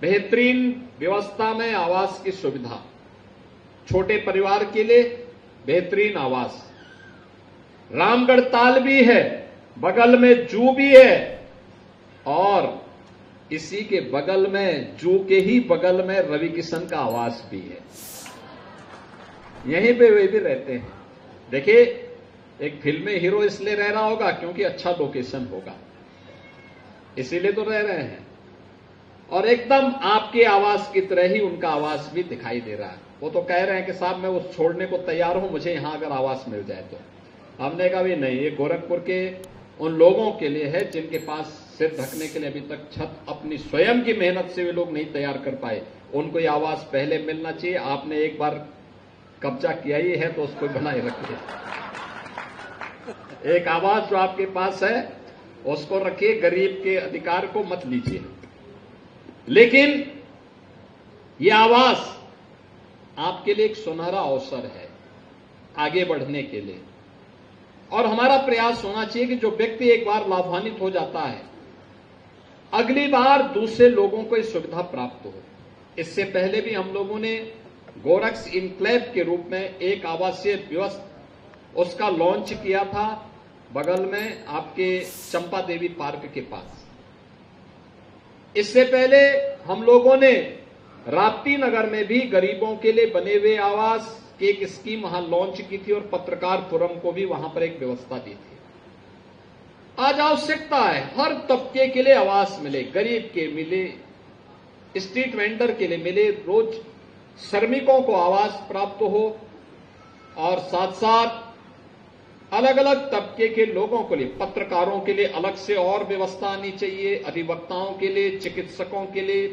बेहतरीन व्यवस्था में आवास की सुविधा, छोटे परिवार के लिए बेहतरीन आवास, रामगढ़ ताल भी है, बगल में जू भी है और इसी के बगल में, जू के ही बगल में रवि किशन का आवास भी है। यहीं पे वे भी रहते हैं। देखिए, एक फिल्मी हीरो इसलिए रह रहा होगा क्योंकि अच्छा लोकेशन होगा, इसीलिए तो रह रहे हैं। और एकदम आपके आवास की तरह ही उनका आवास भी दिखाई दे रहा है। वो तो कह रहे हैं कि साहब मैं वो छोड़ने को तैयार हूं, मुझे यहां अगर आवास मिल जाए तो। हमने कहा भी नहीं, ये गोरखपुर के उन लोगों के लिए है जिनके पास सिर ढकने के लिए अभी तक छत अपनी स्वयं की मेहनत से वे लोग नहीं तैयार कर पाए। उनको ये आवास पहले मिलना चाहिए। आपने एक बार कब्जा किया ही है तो उसको बनाए रखिए। एक आवास जो आपके पास है उसको रखिए, गरीब के अधिकार को मत लीजिए। लेकिन यह आवास आपके लिए एक सुनहरा अवसर है आगे बढ़ने के लिए। और हमारा प्रयास होना चाहिए कि जो व्यक्ति एक बार लाभान्वित हो जाता है, अगली बार दूसरे लोगों को इस सुविधा प्राप्त हो। इससे पहले भी हम लोगों ने गोरक्स इनक्लेव के रूप में एक आवासीय व्यवस्था उसका लॉन्च किया था, बगल में आपके चंपा देवी पार्क के पास। इससे पहले हम लोगों ने राप्ती नगर में भी गरीबों के लिए बने हुए आवास की एक स्कीम वहां लॉन्च की थी और पत्रकार फोरम को भी वहां पर एक व्यवस्था दी थी। आज आवश्यकता है हर तबके के लिए आवास मिले, गरीब के मिले, स्ट्रीट वेंडर के लिए मिले, रोज श्रमिकों को आवास प्राप्त हो और साथ साथ अलग अलग तबके के लोगों के लिए, पत्रकारों के लिए अलग से और व्यवस्था आनी चाहिए, अधिवक्ताओं के लिए, चिकित्सकों के लिए,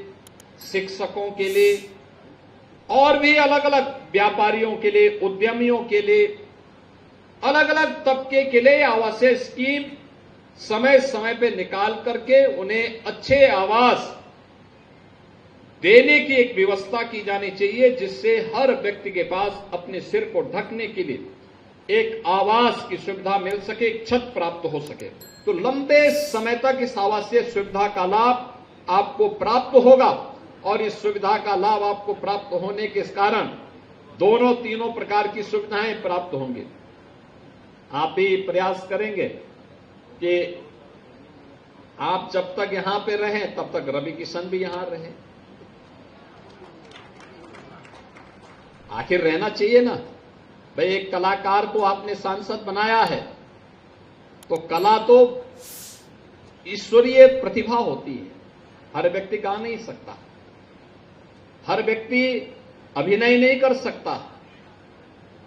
शिक्षकों के लिए और भी अलग अलग व्यापारियों के लिए, उद्यमियों के लिए, अलग अलग तबके के लिए आवासीय स्कीम समय समय पे निकाल करके उन्हें अच्छे आवास देने की एक व्यवस्था की जानी चाहिए, जिससे हर व्यक्ति के पास अपने सिर को ढकने के लिए एक आवास की सुविधा मिल सके, एक छत प्राप्त हो सके। तो लंबे समय तक इस आवासीय सुविधा का लाभ आपको प्राप्त होगा और इस सुविधा का लाभ आपको प्राप्त होने के कारण दोनों तीनों प्रकार की सुविधाएं प्राप्त होंगी। आप भी प्रयास करेंगे कि आप जब तक यहां पे रहें तब तक रवि किशन भी यहां रहे। आखिर रहना चाहिए ना भाई। एक कलाकार को आपने सांसद बनाया है तो कला तो ईश्वरीय प्रतिभा होती है, हर व्यक्ति गा नहीं सकता, हर व्यक्ति अभिनय नहीं कर सकता।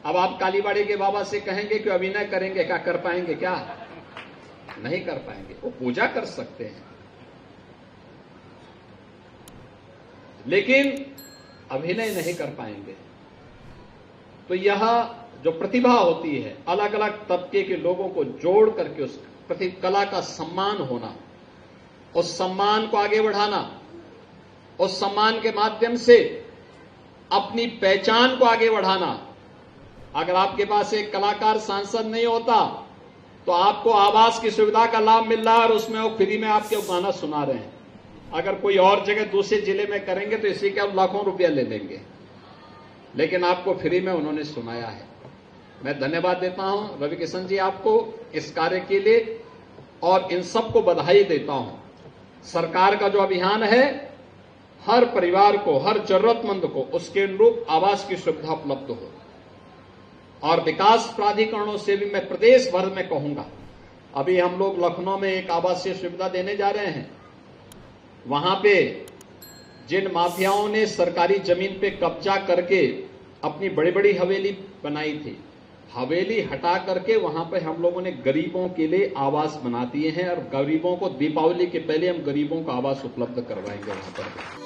अब आप कालीबाड़ी के बाबा से कहेंगे कि अभिनय करेंगे, क्या कर पाएंगे? क्या नहीं कर पाएंगे। वो पूजा कर सकते हैं लेकिन अभिनय नहीं कर पाएंगे। तो यह जो प्रतिभा होती है, अलग अलग तबके के लोगों को जोड़ करके उस कला का सम्मान होना, उस सम्मान को आगे बढ़ाना, उस सम्मान के माध्यम से अपनी पहचान को आगे बढ़ाना। अगर आपके पास एक कलाकार सांसद नहीं होता तो आपको आवास की सुविधा का लाभ मिल रहा है और उसमें वो फ्री में आपके गाना सुना रहे हैं। अगर कोई और जगह दूसरे जिले में करेंगे तो इसी का लाखों रुपया ले लेंगे, लेकिन आपको फ्री में उन्होंने सुनाया है। मैं धन्यवाद देता हूं रवि किशन जी आपको इस कार्य के लिए और इन सबको बधाई देता हूं। सरकार का जो अभियान है, हर परिवार को, हर जरूरतमंद को उसके अनुरूप आवास की सुविधा उपलब्ध हो। और विकास प्राधिकरणों से भी मैं प्रदेश भर में कहूंगा, अभी हम लोग लखनऊ में एक आवासीय सुविधा देने जा रहे हैं। वहां पे जिन माफियाओं ने सरकारी जमीन पे कब्जा करके अपनी बड़ी बड़ी हवेली बनाई थी, हवेली हटा करके वहां पे हम लोगों ने गरीबों के लिए आवास बना दिए हैं और गरीबों को दीपावली के पहले हम गरीबों को आवास उपलब्ध करवाएंगे वहां पर।